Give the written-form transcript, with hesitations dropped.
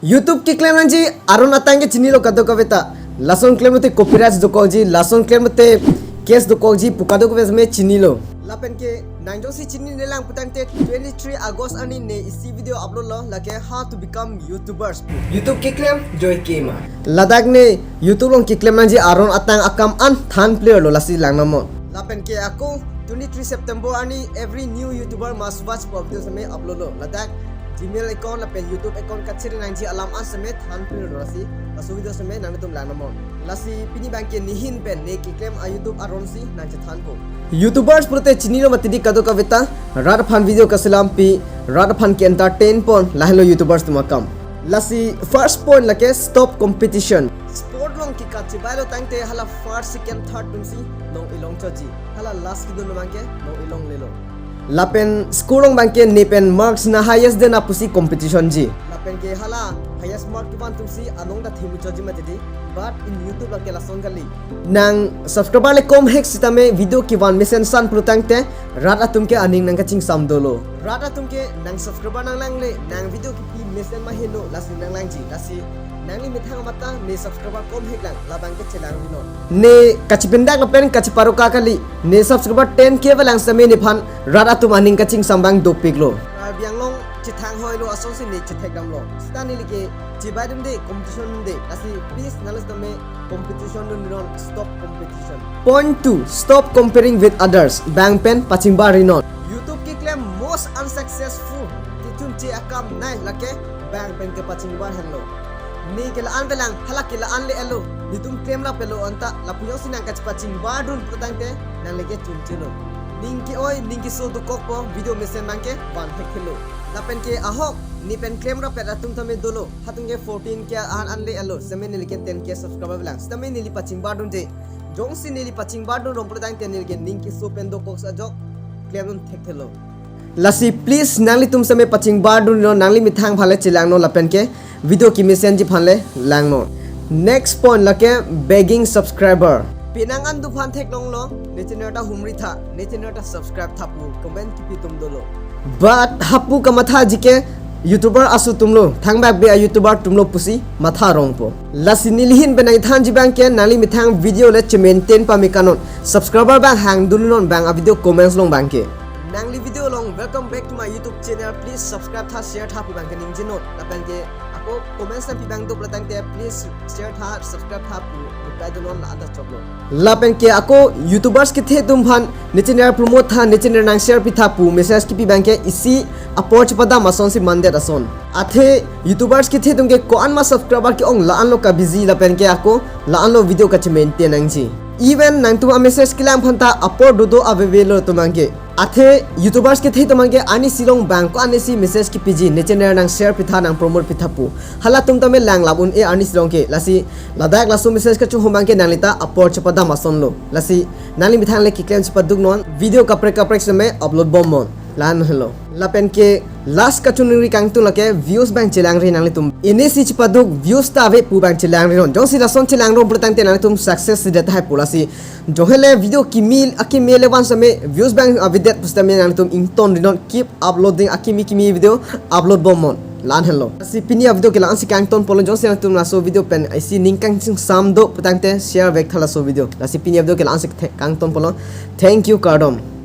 YouTube की claim nanji aron atange chini lo kado kaveta lason claim te copyright do koji lason claim te case do koji pukado ko me chini lo lapen ke nangjo si chini nelang putang te 23 August ani ne isi video upload lo lake how to become YouTubers YouTube की claim joy kema ladak ne YouTube long की claim nanji aron atang akam an than player lo lasi langnamo lapen ke ako 23 September ani every new YouTuber must watch videos me upload lo ladak Gmail account la pen YouTube account ka chiri nang ji alam an samet han pil rasi asu video samet nang tum lang namon lasi pini bank ke nihin pen ne ki claim a YouTube aron si nang ji than ko YouTubers prote chini no matidi kado kavita rad fan video ka salam pi rad fan ke entertain pon lahlo YouTubers tumakam lasi first point lake stop competition sport long ki ka chibailo tangte hala first second third tumsi no ilong chaji hala last ki dun mangke no ilong lelo lapen skurong bangke nepen marks na highest den apusi competition ji lapen ke hala highest mark ki ban tumsi anong da thimu chaji matidi but in YouTube la ke la songali nang subscriber le kom hek sitame video ki ban mission san prutangte rata tumke aning nang kaching samdolo rata tumke nang subscriber nang lang le nang video ki mission ma helo lasi nang lang ji lasi nangli mithang mata ne subscriber kom hek lang labang ke chelang dino ne kachipindak lapen kachiparo ka kali ne subscriber 10k walang same ne phan rata tum aning kaching sambang dopik lo bianglong chithang hoi lo aso se ne chithek dam lo stani like chibaidum de competition de lasi please nalas dame competition no stop competition point 2 stop comparing with others bang pen pachingba rinon YouTube ki claim most unsuccessful tichum che akam nai lake bang pen ke pachingba hello ni kila an belang hala kila an le elo ni tum claim la pelo anta la puyo sinang kach paching badun putangte nang lege chunchilo ninki oi ninki so do kokpo video mesen mangke ban hekelo la pen ke ahok ni pen claim ra pera tum thame dolo hatunge 14 ke an le elo semen ni leke 10 ke subscriber belang stame ni li paching badun de jong si ni li paching badun rom putangte ni lege ninki so pen do koks ajok claim un hekelo lasi please nangli tum same paching badun no nangli mithang phale chilang no la pen ke video ki mission ji phanle langno next point lake begging subscriber pinangan du phan thek long lo nechiner ta humri tha nechiner ta subscribe thapu comment ki pitum dolo but hapu ka matha jike YouTuber asu tumlo thangba be YouTuber tumlo pusi matha rong po lasi nilhin benai than ji bang ke nali mithang video le maintain pa mi kanon subscriber bang hang dulinon bang a video comments long bang ke nangli video long welcome back to my YouTube channel please subscribe tha share tha pi bang ke ningji note la bang ke ako comments na pi bang do platang te please share tha subscribe tha pu reply do non la ada choblo la bang ke ako YouTubers ki the tum phan nichiner promote tha nichiner nang share pi tha pu message ki pi bang ke isi approach pada mason si mande rason athe YouTubers ki the tum ke ko an ma subscriber ki ong la an lo ka busy la bang ke ako la an lo video ka maintain nang ji even nang tu message kilam phanta upload do available tumangke athe YouTubers ke thei tamange ani silong bank ko ani si message ki pg nechner nang share pitha nang promote pithapu hala tum tame lang labun e ani silong ke lasi ladak lasu message ka chu humang ke nalita upload chapada mason lo lasi nali mithang le ki claim chapaduk non video kapre se upload bomon lan hello lapen ke last ka chunri kang tu lake views bang chilang ri nang tum ini si chapaduk views ta ve pu bang chilang ri non jong si lason chilang ro protang te nang tum success de ta pulasi johele video kimil akimele wan same views bang avidet pustame nang tum ington ri non keep uploading kimi video upload bomon lan hello si pinia video ke lang si kang ton polon jong si nang tum la so video pen I see ning kang sam do protang te share vek thala so video la si pinia video ke lang si kang ton polon thank you kardom